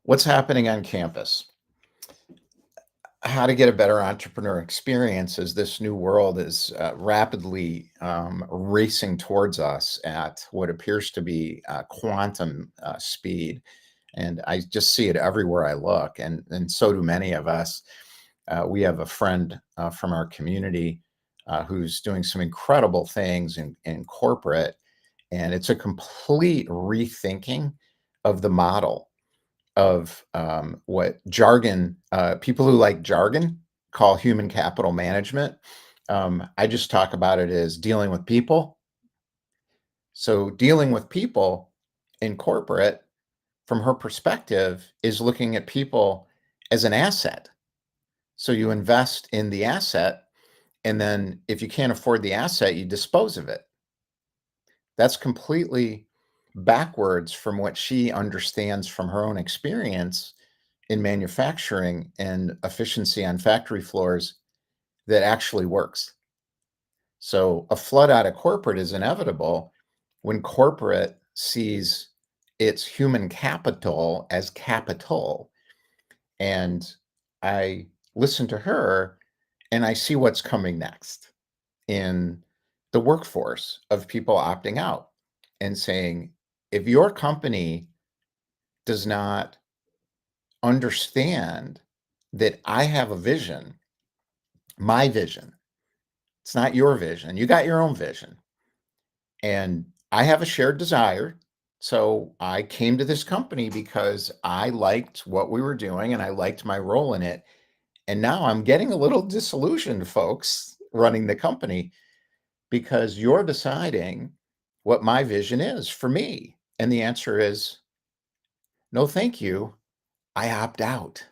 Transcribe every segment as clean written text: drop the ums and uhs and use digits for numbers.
What's happening on campus? How to get a better entrepreneur experience as this new world is rapidly racing towards us at what appears to be quantum speed. And I just see it everywhere I look, and so do many of us. We have a friend from our community who's doing some incredible things in corporate, and it's a complete rethinking of the model of what jargon, people who like jargon call human capital management. I just talk about it as dealing with people. So, dealing with people in corporate, from her perspective, is looking at people as an asset. So, you invest in the asset, and then if you can't afford the asset, you dispose of it. That's completely backwards from what she understands from her own experience in manufacturing and efficiency on factory floors that actually works. So a flood out of corporate is inevitable when corporate sees its human capital as capital. And I listen to her and I see what's coming next in the workforce of people opting out and saying, if your company does not understand that I have a vision, my vision, it's not your vision. You got your own vision. And I have a shared desire. So I came to this company because I liked what we were doing and I liked my role in it. And now I'm getting a little disillusioned, folks, running the company because you're deciding what my vision is for me. And the answer is no, thank you. I opt out.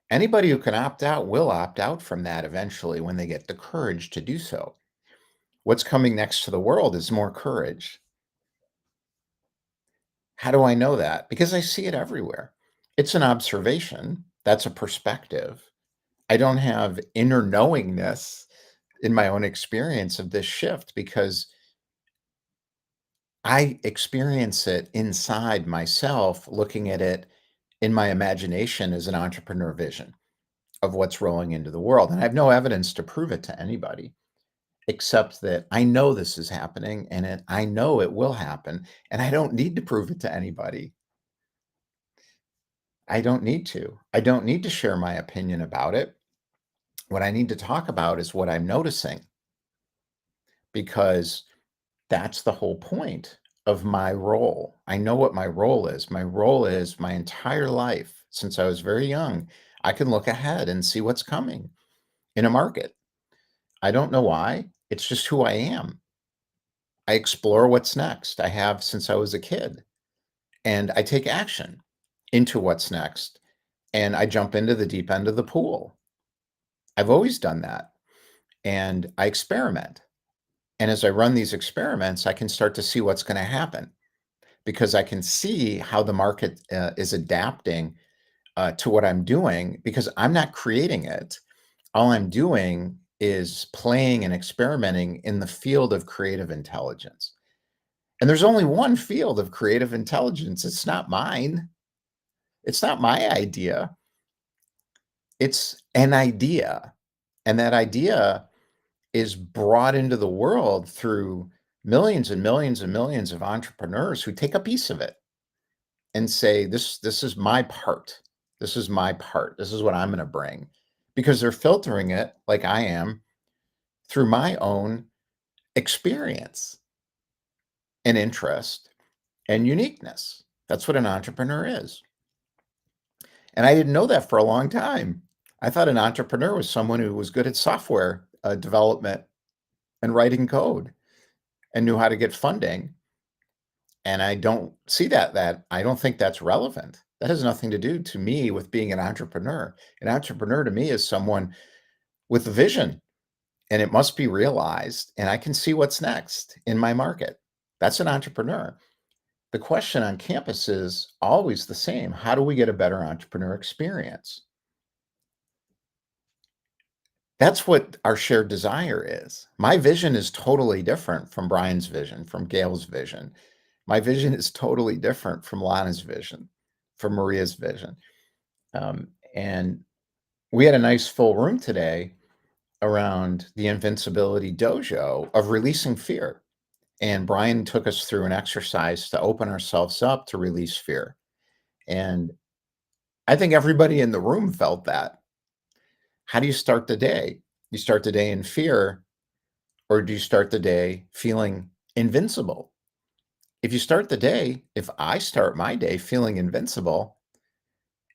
Anybody who can opt out will opt out from that eventually when they get the courage to do so. What's coming next to the world is more courage. How do I know that? Because I see it everywhere. It's an observation. That's a perspective. I don't have inner knowingness in my own experience of this shift because I experience it inside myself, looking at it in my imagination as an entrepreneur vision of what's rolling into the world. And I have no evidence to prove it to anybody, except that I know this is happening and I know it will happen. And I don't need to prove it to anybody. I don't need to. I don't need to share my opinion about it. What I need to talk about is what I'm noticing, because that's the whole point of my role. I know what my role is. My role is my entire life since I was very young. I can look ahead and see what's coming in a market. I don't know why. It's just who I am. I explore what's next. I have since I was a kid, and I take action into what's next, and I jump into the deep end of the pool. I've always done that, and I experiment. And as I run these experiments, I can start to see what's going to happen because I can see how the market is adapting to what I'm doing because I'm not creating it. All I'm doing is playing and experimenting in the field of creative intelligence. And there's only one field of creative intelligence. It's not mine. It's not my idea. It's an idea. And that idea is brought into the world through millions and millions and millions of entrepreneurs who take a piece of it and say, this is my part. This is my part. This is what I'm going to bring. Because they're filtering it like I am through my own experience and interest and uniqueness. That's what an entrepreneur is. And I didn't know that for a long time. I thought an entrepreneur was someone who was good at software development and writing code and knew how to get funding. And I don't see that I don't think that's relevant. That has nothing to do to me with being an entrepreneur. An entrepreneur to me is someone with a vision, and it must be realized, and I can see what's next in my market. That's an entrepreneur. The question on campus is always the same. How do we get a better entrepreneur experience? That's what our shared desire is. My vision is totally different from Brian's vision, from Gail's vision. My vision is totally different from Lana's vision. for Maria's vision. And we had a nice full room today around the Invincibility Dojo of releasing fear. And Brian took us through an exercise to open ourselves up to release fear. And I think everybody in the room felt that. How do you start the day? You start the day in fear, or do you start the day feeling invincible? If you start the day, if I start my day feeling invincible,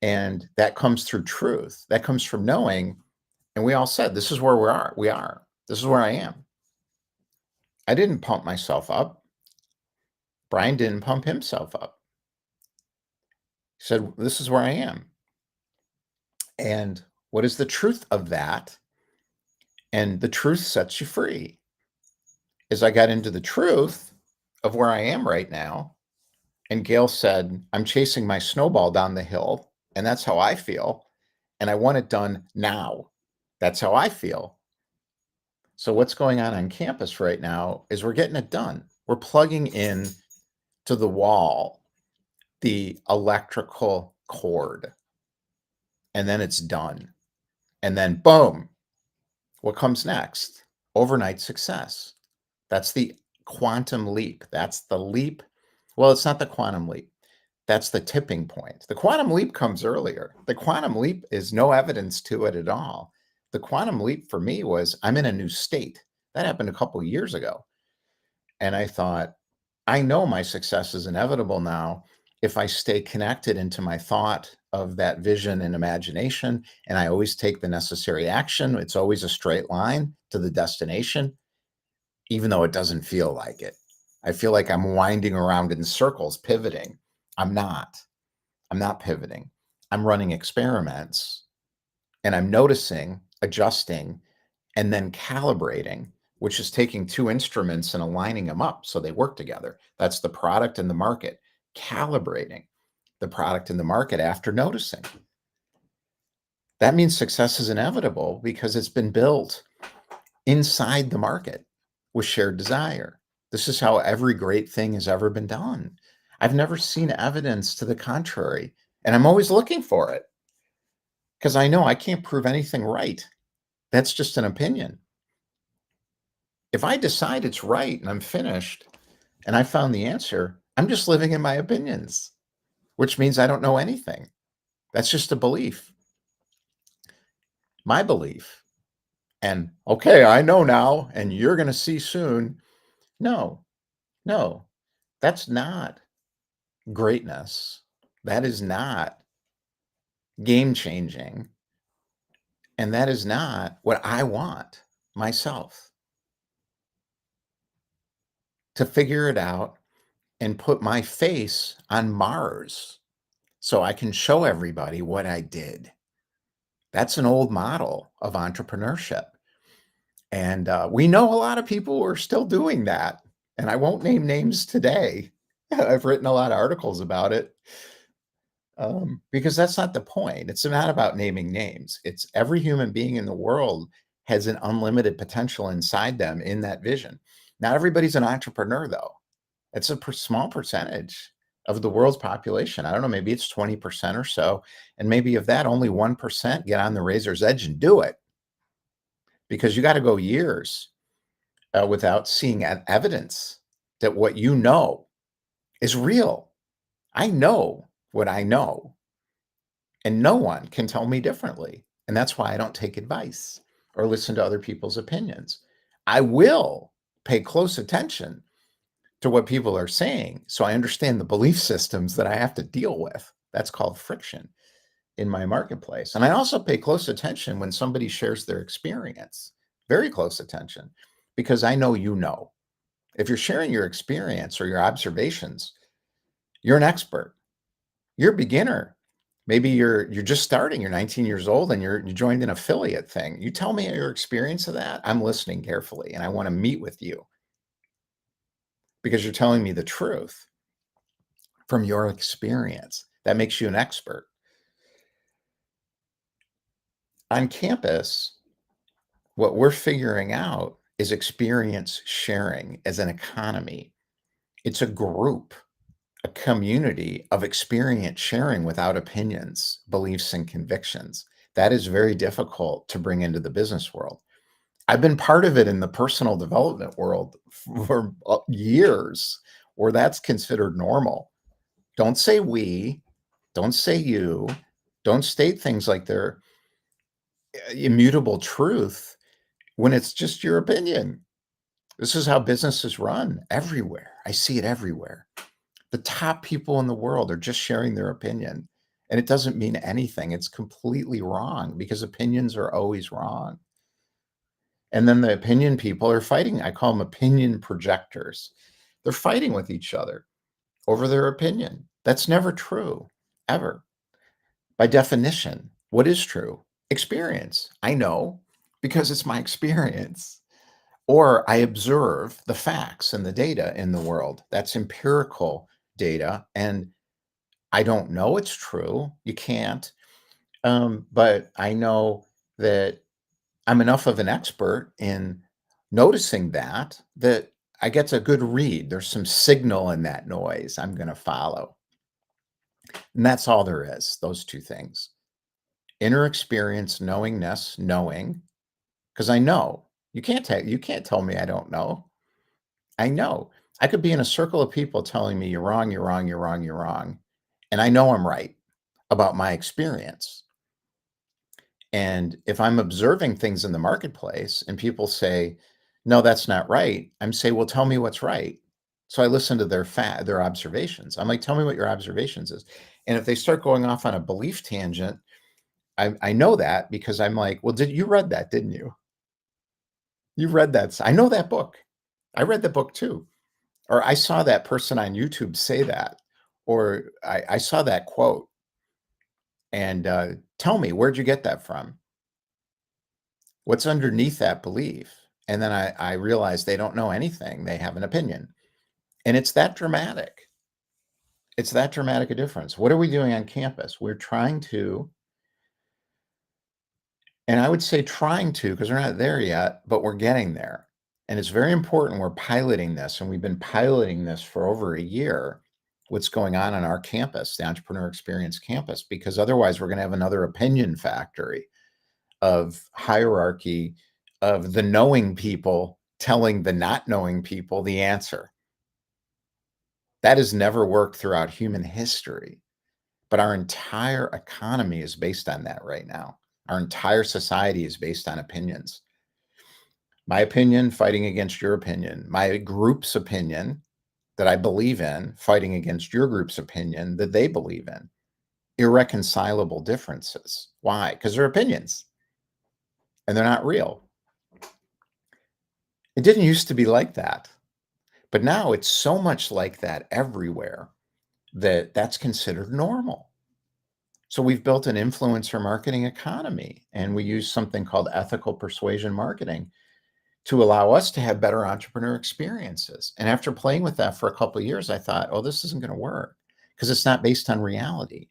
and that comes through truth, that comes from knowing, and we all said, this is where we are. This is where I am. I didn't pump myself up. Brian didn't pump himself up. He said, this is where I am. And what is the truth of that? And the truth sets you free. As I got into the truth of where I am right now, and Gail said, I'm chasing my snowball down the hill, and that's how I feel. And I want it done now. That's how I feel. So what's going on campus right now is we're getting it done. We're plugging in to the wall the electrical cord, and then it's done. And then boom, what comes next? Overnight success. That's the quantum leap. That's the leap. Well, it's not the quantum leap. That's the tipping point. The quantum leap comes earlier. The quantum leap is no evidence to it at all. The quantum leap for me was I'm in a new state. That happened a couple of years ago. And I thought, I know my success is inevitable now if I stay connected into my thought of that vision and imagination, and I always take the necessary action. It's always a straight line to the destination, even though it doesn't feel like it. I feel like I'm winding around in circles, pivoting. I'm not. I'm not pivoting. I'm running experiments, and I'm noticing, adjusting, and then calibrating, which is taking two instruments and aligning them up so they work together. That's the product and the market. Calibrating the product and the market after noticing. That means success is inevitable because it's been built inside the market with shared desire. This is how every great thing has ever been done. I've never seen evidence to the contrary, and I'm always looking for it because I know I can't prove anything right. That's just an opinion. If I decide it's right and I'm finished and I found the answer, I'm just living in my opinions, which means I don't know anything. That's just a belief. My belief. And okay, I know now, and you're going to see soon. No, no, that's not greatness. That is not game changing. And that is not what I want myself. To figure it out and put my face on Mars so I can show everybody what I did. That's an old model of entrepreneurship. And we know a lot of people who are still doing that. And I won't name names today. I've written a lot of articles about it because that's not the point. It's not about naming names. It's every human being in the world has an unlimited potential inside them in that vision. Not everybody's an entrepreneur, though. It's a small percentage of the world's population. I don't know, maybe it's 20% or so. And maybe of that, only 1% get on the razor's edge and do it because you got to go years without seeing evidence that what you know is real. I know what I know, and no one can tell me differently. And that's why I don't take advice or listen to other people's opinions. I will pay close attention to what people are saying so I understand the belief systems that I have to deal with. That's called friction in my marketplace. And I also pay close attention when somebody shares their experience, very close attention, because I know you know. If you're sharing your experience or your observations, you're an expert. You're a beginner. Maybe you're just starting. You're 19 years old and you joined an affiliate thing. You tell me your experience of that. I'm listening carefully and I want to meet with you because you're telling me the truth from your experience. That makes you an expert. On campus, what we're figuring out is experience sharing as an economy. It's a group. a community of experience sharing without opinions, beliefs, and convictions. That is very difficult to bring into the business world. I've been part of it in the personal development world for years, where that's considered normal. Don't say we, don't say you, don't state things like they're immutable truth when it's just your opinion. This is how businesses run everywhere. I see it everywhere. The top people in the world are just sharing their opinion, and it doesn't mean anything. It's completely wrong because opinions are always wrong. And then the opinion people are fighting. I call them opinion projectors. They're fighting with each other over their opinion. That's never true, ever. By definition, what is true? Experience. I know because it's my experience. Or I observe the facts and the data in the world. That's empirical data. And I don't know it's true. You can't. But I know that I'm enough of an expert in noticing that I get a good read. There's some signal in that noise I'm going to follow. And that's all there is, those two things. Inner experience, knowingness, knowing, because I know. You can't tell me I don't know. I know. I could be in a circle of people telling me you're wrong, you're wrong, you're wrong, you're wrong. And I know I'm right about my experience. And if I'm observing things in the marketplace and people say, no, that's not right, I'm saying, well, tell me what's right. So I listen to their observations. I'm like, tell me what your observations is. And if they start going off on a belief tangent, I know that because I'm like, well, you read that, didn't you? You read that. I know that book. I read the book too. Or I saw that person on YouTube say that. Or I saw that quote. And tell me, where'd you get that from? What's underneath that belief? And then I realized they don't know anything. They have an opinion. And it's that dramatic. It's that dramatic a difference. What are we doing on campus? We're trying to, and I would say trying to, because we're not there yet, but we're getting there. And it's very important we're piloting this, and we've been piloting this for over a year, what's going on our campus, the Entrepreneur Experience campus, because otherwise we're going to have another opinion factory of hierarchy of the knowing people telling the not knowing people the answer. That has never worked throughout human history, but our entire economy is based on that right now. Our entire society is based on opinions. My opinion fighting against your opinion, my group's opinion that I believe in fighting against your group's opinion that they believe in. Irreconcilable differences. Why? Because they're opinions and they're not real. It didn't used to be like that, but now it's so much like that everywhere that that's considered normal. So we've built an influencer marketing economy, and we use something called ethical persuasion marketing to allow us to have better entrepreneur experiences. And after playing with that for a couple of years, I thought, oh, this isn't going to work because it's not based on reality.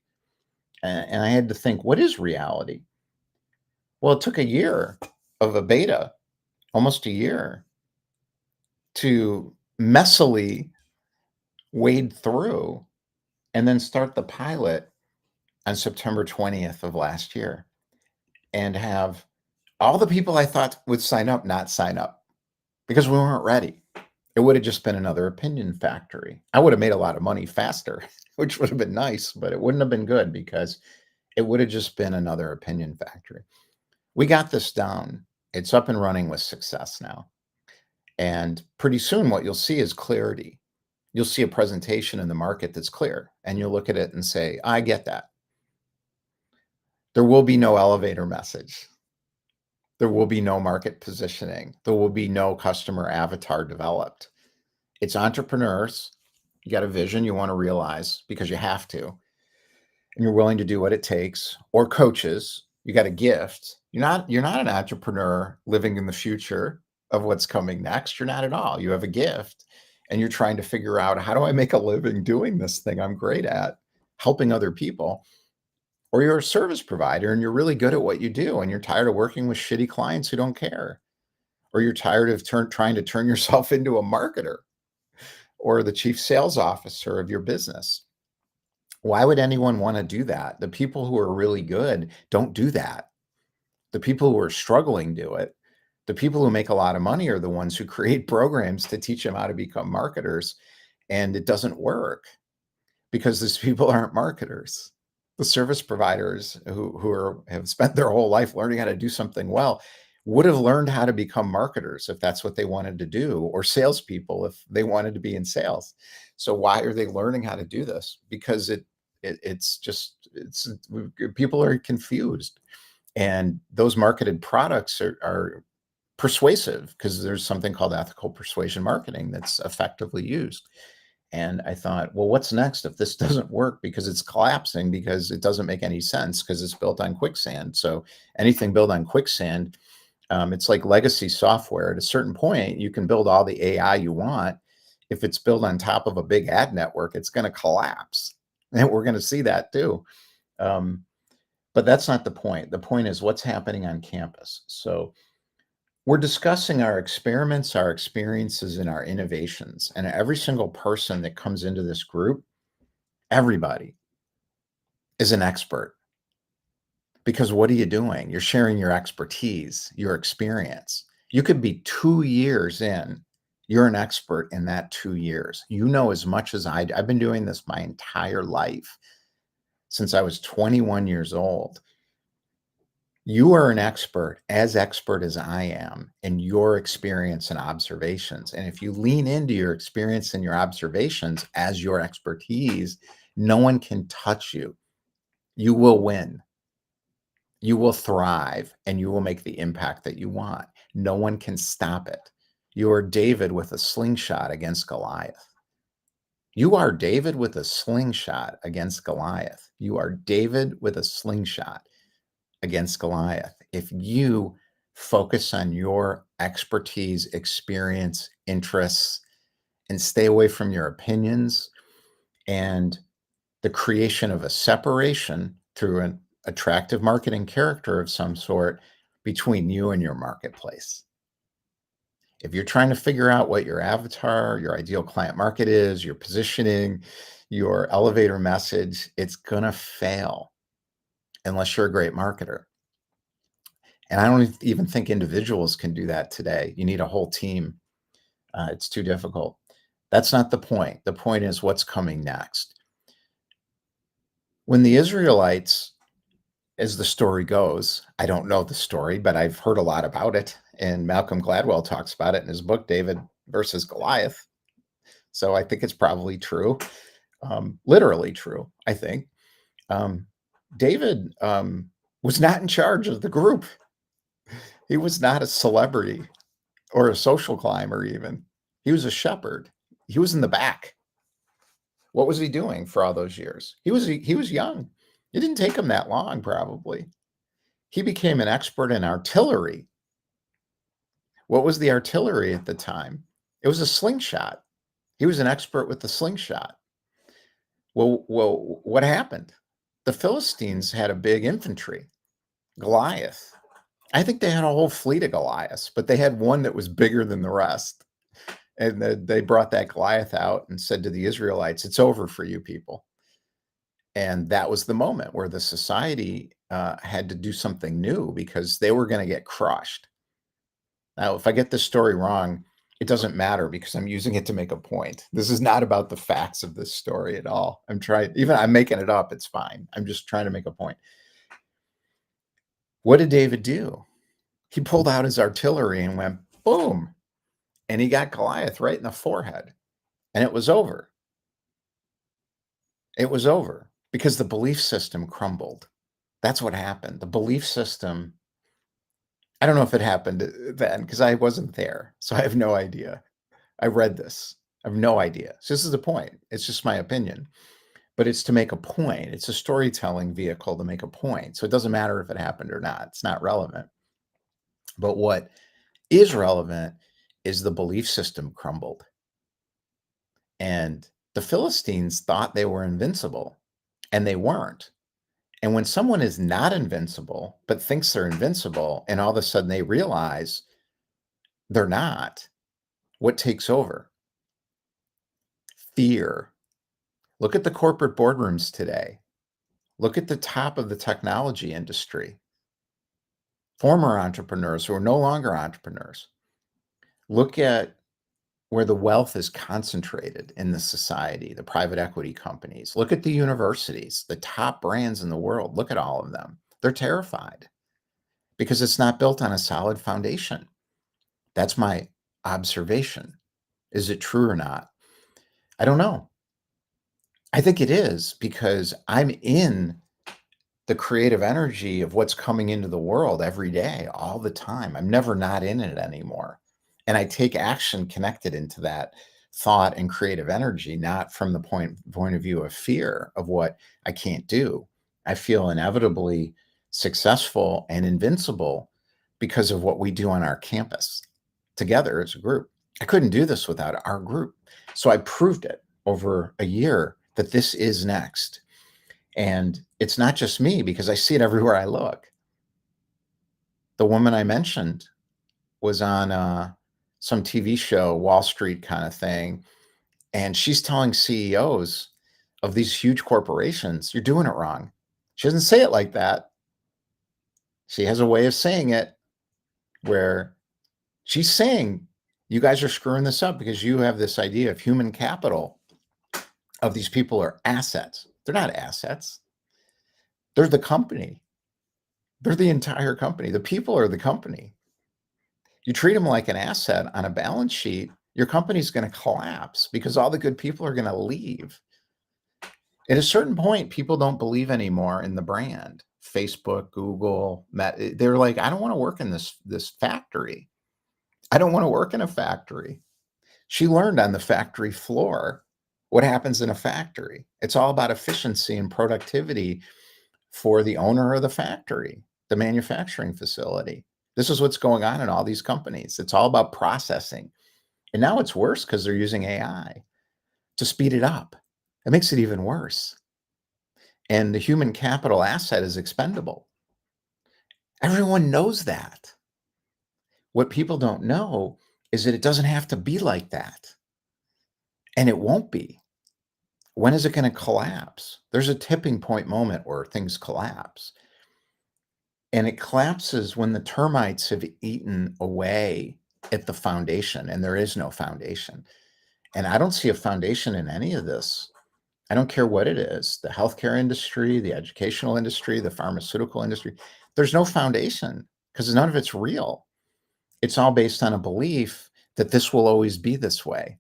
And I had to think, what is reality? Well, it took a year of a beta, almost a year, to messily wade through and then start the pilot on September 20th of last year and have all the people I thought would sign up not sign up because we weren't ready. It would have just been another opinion factory. I would have made a lot of money faster, which would have been nice, but it wouldn't have been good because it would have just been another opinion factory. We got this down. It's up and running with success now. And pretty soon, what you'll see is clarity. You'll see a presentation in the market that's clear, and you'll look at it and say, I get that. There will be no elevator message. There will be no market positioning. There will be no customer avatar developed. It's entrepreneurs. You got a vision you want to realize because you have to, and you're willing to do what it takes, or coaches. You got a gift. You're not an entrepreneur living in the future of what's coming next. You're not at all. You have a gift and you're trying to figure out, how do I make a living doing this thing I'm great at, helping other people? Or you're a service provider and you're really good at what you do and you're tired of working with shitty clients who don't care. Or you're tired of trying to turn yourself into a marketer. or the chief sales officer of your business. Why would anyone want to do that? The people who are really good don't do that. The people who are struggling do it. The people who make a lot of money are the ones who create programs to teach them how to become marketers, and it doesn't work because these people aren't marketers. The service providers have spent their whole life learning how to do something well would have learned how to become marketers if that's what they wanted to do, or salespeople if they wanted to be in sales. So why are they learning how to do this? Because it's people are confused, and those marketed products are persuasive because there's something called ethical persuasion marketing that's effectively used. And I thought, well, what's next if this doesn't work? Because it's collapsing, because it doesn't make any sense, because it's built on quicksand. So anything built on quicksand, it's like legacy software. At a certain point, you can build all the AI you want. If it's built on top of a big ad network, it's going to collapse. And we're going to see that too. Um, but that's not the point. The point is what's happening on campus. So we're discussing our experiments, our experiences, and our innovations. And every single person that comes into this group, everybody is an expert. Because what are you doing? You're sharing your expertise, your experience. You could be 2 years in. You're an expert in that 2 years. You know as much as I do. I've been doing this my entire life since I was 21 years old. You are an expert as I am in your experience and observations. And if you lean into your experience and your observations as your expertise, no one can touch you. You will win. You will thrive, and you will make the impact that you want. No one can stop it. You are David with a slingshot against Goliath. You are David with a slingshot against Goliath. You are David with a slingshot against Goliath. If you focus on your expertise, experience, interests, and stay away from your opinions and the creation of a separation through an attractive marketing character of some sort between you and your marketplace. If you're trying to figure out what your avatar, your ideal client market is, your positioning, your elevator message, it's going to fail unless you're a great marketer. And I don't even think individuals can do that today. You need a whole team. It's too difficult. That's not the point. The point is what's coming next. When the Israelites, as the story goes, I don't know the story, but I've heard a lot about it. And Malcolm Gladwell talks about it in his book, David versus Goliath. So I think it's probably true, literally true, I think. David was not in charge of the group. He was not a celebrity or a social climber even. He was a shepherd. He was in the back. What was he doing for all those years? He was young. It didn't take him that long, probably. He became an expert in artillery. What was the artillery at the time? It was a slingshot. He was an expert with the slingshot. Well, what happened? The Philistines had a big infantry, Goliath. I think they had a whole fleet of Goliaths, but they had one that was bigger than the rest. And they brought that Goliath out and said to the Israelites, it's over for you people. And that was the moment where the society had to do something new because they were going to get crushed. Now, if I get this story wrong, it doesn't matter because I'm using it to make a point. This is not about the facts of this story at all. I'm making it up. It's fine. I'm just trying to make a point. What did David do? He pulled out his artillery and went boom. And he got Goliath right in the forehead. And it was over. It was over because the belief system crumbled. That's what happened. The belief system, I don't know if it happened then because I wasn't there. So I have no idea. I read this. I have no idea. So this is the point. It's just my opinion, but it's to make a point. It's a storytelling vehicle to make a point. So it doesn't matter if it happened or not. It's not relevant. But what is relevant is the belief system crumbled. And the Philistines thought they were invincible, and they weren't. And when someone is not invincible, but thinks they're invincible, and all of a sudden they realize they're not, what takes over? Fear. Look at the corporate boardrooms today. Look at the top of the technology industry. Former entrepreneurs who are no longer entrepreneurs. Look at where the wealth is concentrated in the society, the private equity companies. Look at the universities, the top brands in the world. Look at all of them. They're terrified because it's not built on a solid foundation. That's my observation. Is it true or not? I don't know. I think it is because I'm in the creative energy of what's coming into the world every day, all the time. I'm never not in it anymore. And I take action connected into that thought and creative energy, not from the point of view of fear of what I can't do. I feel inevitably successful and invincible because of what we do on our campus together as a group. I couldn't do this without our group. So I proved it over a year that this is next. And it's not just me because I see it everywhere I look. The woman I mentioned was on some TV show, Wall Street kind of thing. And she's telling CEOs of these huge corporations, you're doing it wrong. She doesn't say it like that. She has a way of saying it where she's saying, you guys are screwing this up because you have this idea of human capital, of these people are assets. They're not assets. They're the company. They're the entire company. The people are the company. You treat them like an asset on a balance sheet, your company's going to collapse because all the good people are going to leave. At a certain point, people don't believe anymore in the brand. Facebook, Google, they're like, I don't want to work in this factory. I don't want to work in a factory. She learned on the factory floor what happens in a factory. It's all about efficiency and productivity for the owner of the factory, the manufacturing facility. This is what's going on in all these companies. It's all about processing. And now it's worse because they're using AI to speed it up. It makes it even worse. And the human capital asset is expendable. Everyone knows that. What people don't know is that it doesn't have to be like that. And it won't be. When is it going to collapse? There's a tipping point moment where things collapse. And it collapses when the termites have eaten away at the foundation, and there is no foundation. And I don't see a foundation in any of this. I don't care what it is, the healthcare industry, the educational industry, the pharmaceutical industry. There's no foundation because none of it's real. It's all based on a belief that this will always be this way.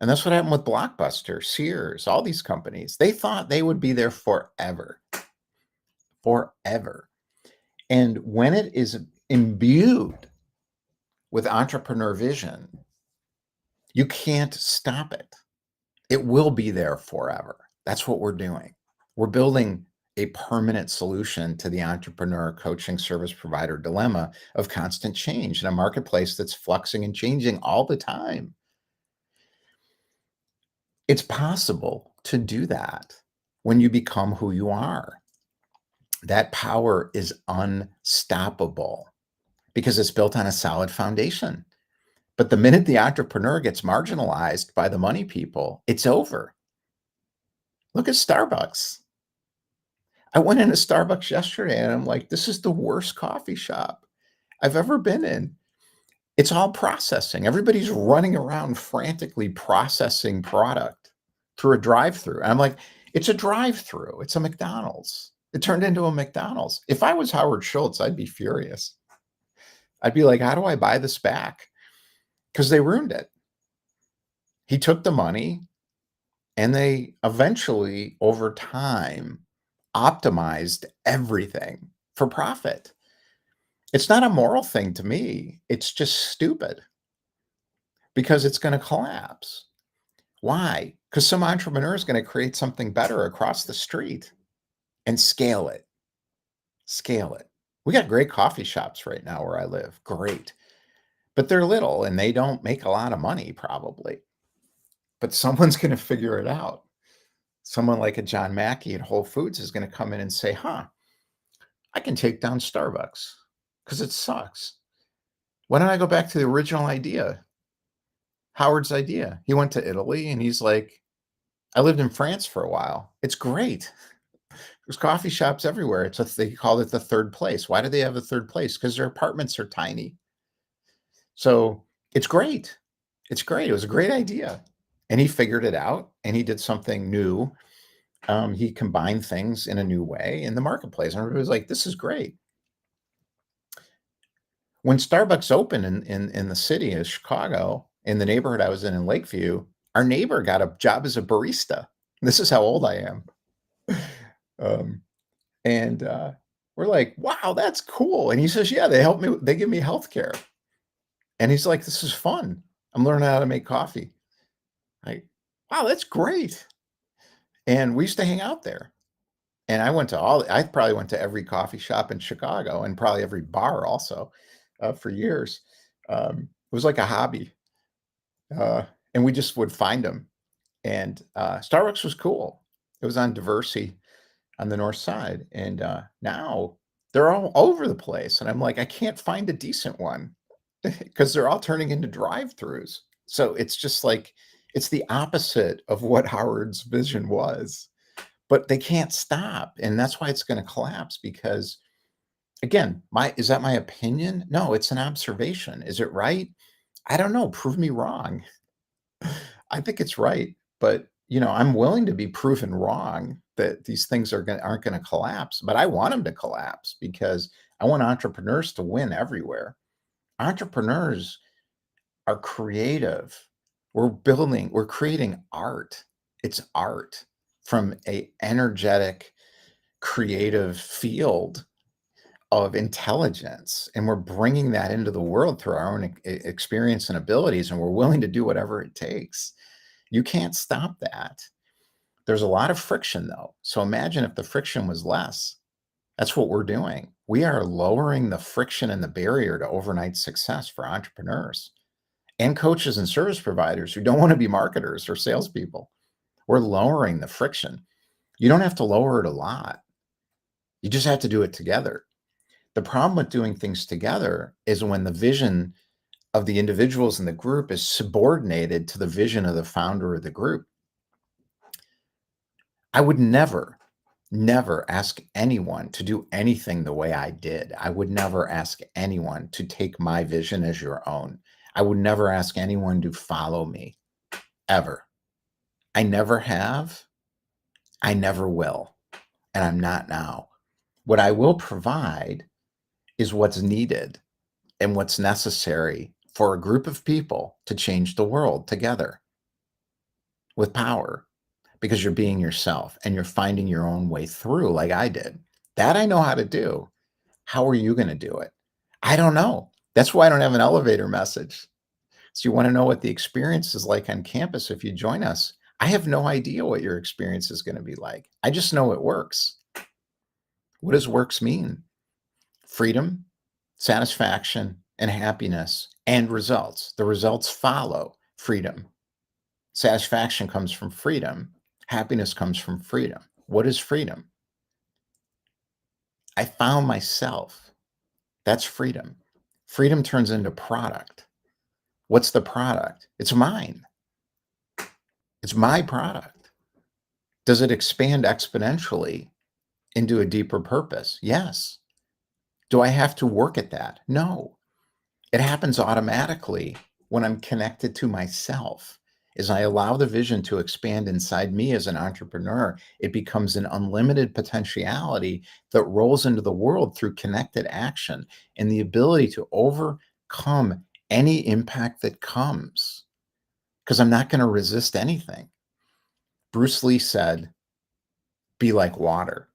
And that's what happened with Blockbuster, Sears, all these companies. They thought they would be there forever, forever. And when it is imbued with entrepreneur vision, you can't stop it. It will be there forever. That's what we're doing. We're building a permanent solution to the entrepreneur coaching service provider dilemma of constant change in a marketplace that's fluxing and changing all the time. It's possible to do that when you become who you are. That power is unstoppable because it's built on a solid foundation. But the minute the entrepreneur gets marginalized by the money people, it's over. Look at Starbucks. I went into Starbucks yesterday and I'm like, this is the worst coffee shop I've ever been in. It's all processing. Everybody's running around frantically processing product through a drive-through. And I'm like, it's a drive-through. It's a McDonald's. It turned into a McDonald's. If I was Howard Schultz, I'd be furious. I'd be like, how do I buy this back? Because they ruined it. He took the money and they eventually, over time, optimized everything for profit. It's not a moral thing to me. It's just stupid because it's going to collapse. Why? Because some entrepreneur is going to create something better across the street and scale it. Scale it. We got great coffee shops right now where I live. Great. But they're little and they don't make a lot of money probably. But someone's going to figure it out. Someone like a John Mackey at Whole Foods is going to come in and say, I can take down Starbucks because it sucks. Why don't I go back to the original idea? Howard's idea. He went to Italy and he's like, I lived in France for a while. It's great. There's coffee shops everywhere. They called it the third place. Why do they have a third place? Because their apartments are tiny. So it's great. It's great. It was a great idea. And he figured it out and he did something new. He combined things in a new way in the marketplace. And everybody was like, this is great. When Starbucks opened in the city of Chicago, in the neighborhood I was in Lakeview, our neighbor got a job as a barista. This is how old I am. Um, and we're like, wow, that's cool. And he says, yeah, they give me healthcare. And he's like, this is fun. I'm learning how to make coffee. Like, wow, that's great. And we used to hang out there. And I probably went to every coffee shop in Chicago and probably every bar also for years. It was like a hobby. Uh, and we just would find them. And Starbucks was cool. It was on Diversey on the north side. And now they're all over the place. And I'm like, I can't find a decent one because they're all turning into drive-throughs. So it's just like, it's the opposite of what Howard's vision was. But they can't stop. And that's why it's going to collapse because, again, is that my opinion? No, it's an observation. Is it right? I don't know. Prove me wrong. I think it's right, but I'm willing to be proven wrong that these things aren't going to collapse. But I want them to collapse because I want entrepreneurs to win everywhere. Entrepreneurs are creative. We're creating art. It's art from a energetic, creative field of intelligence, and we're bringing that into the world through our own experience and abilities, and we're willing to do whatever it takes. You can't stop that. There's a lot of friction though. So imagine if the friction was less. That's what we're doing. We are lowering the friction and the barrier to overnight success for entrepreneurs and coaches and service providers who don't want to be marketers or salespeople. We're lowering the friction. You don't have to lower it a lot. You just have to do it together. The problem with doing things together is when the vision of the individuals in the group is subordinated to the vision of the founder of the group. I would never, never ask anyone to do anything the way I did. I would never ask anyone to take my vision as your own. I would never ask anyone to follow me, ever. I never have. I never will. And I'm not now. What I will provide is what's needed and what's necessary for a group of people to change the world together with power, because you're being yourself and you're finding your own way through like I did. That I know how to do. How are you going to do it? I don't know. That's why I don't have an elevator message. So you want to know what the experience is like on campus if you join us. I have no idea what your experience is going to be like. I just know it works. What does works mean? Freedom, satisfaction, and happiness, and results. The results follow freedom. Satisfaction comes from freedom. Happiness comes from freedom. What is freedom? I found myself. That's freedom. Freedom turns into product. What's the product? It's mine. It's my product. Does it expand exponentially into a deeper purpose? Yes. Do I have to work at that? No. It happens automatically when I'm connected to myself. As I allow the vision to expand inside me as an entrepreneur, it becomes an unlimited potentiality that rolls into the world through connected action and the ability to overcome any impact that comes, because I'm not going to resist anything. Bruce Lee said, be like water.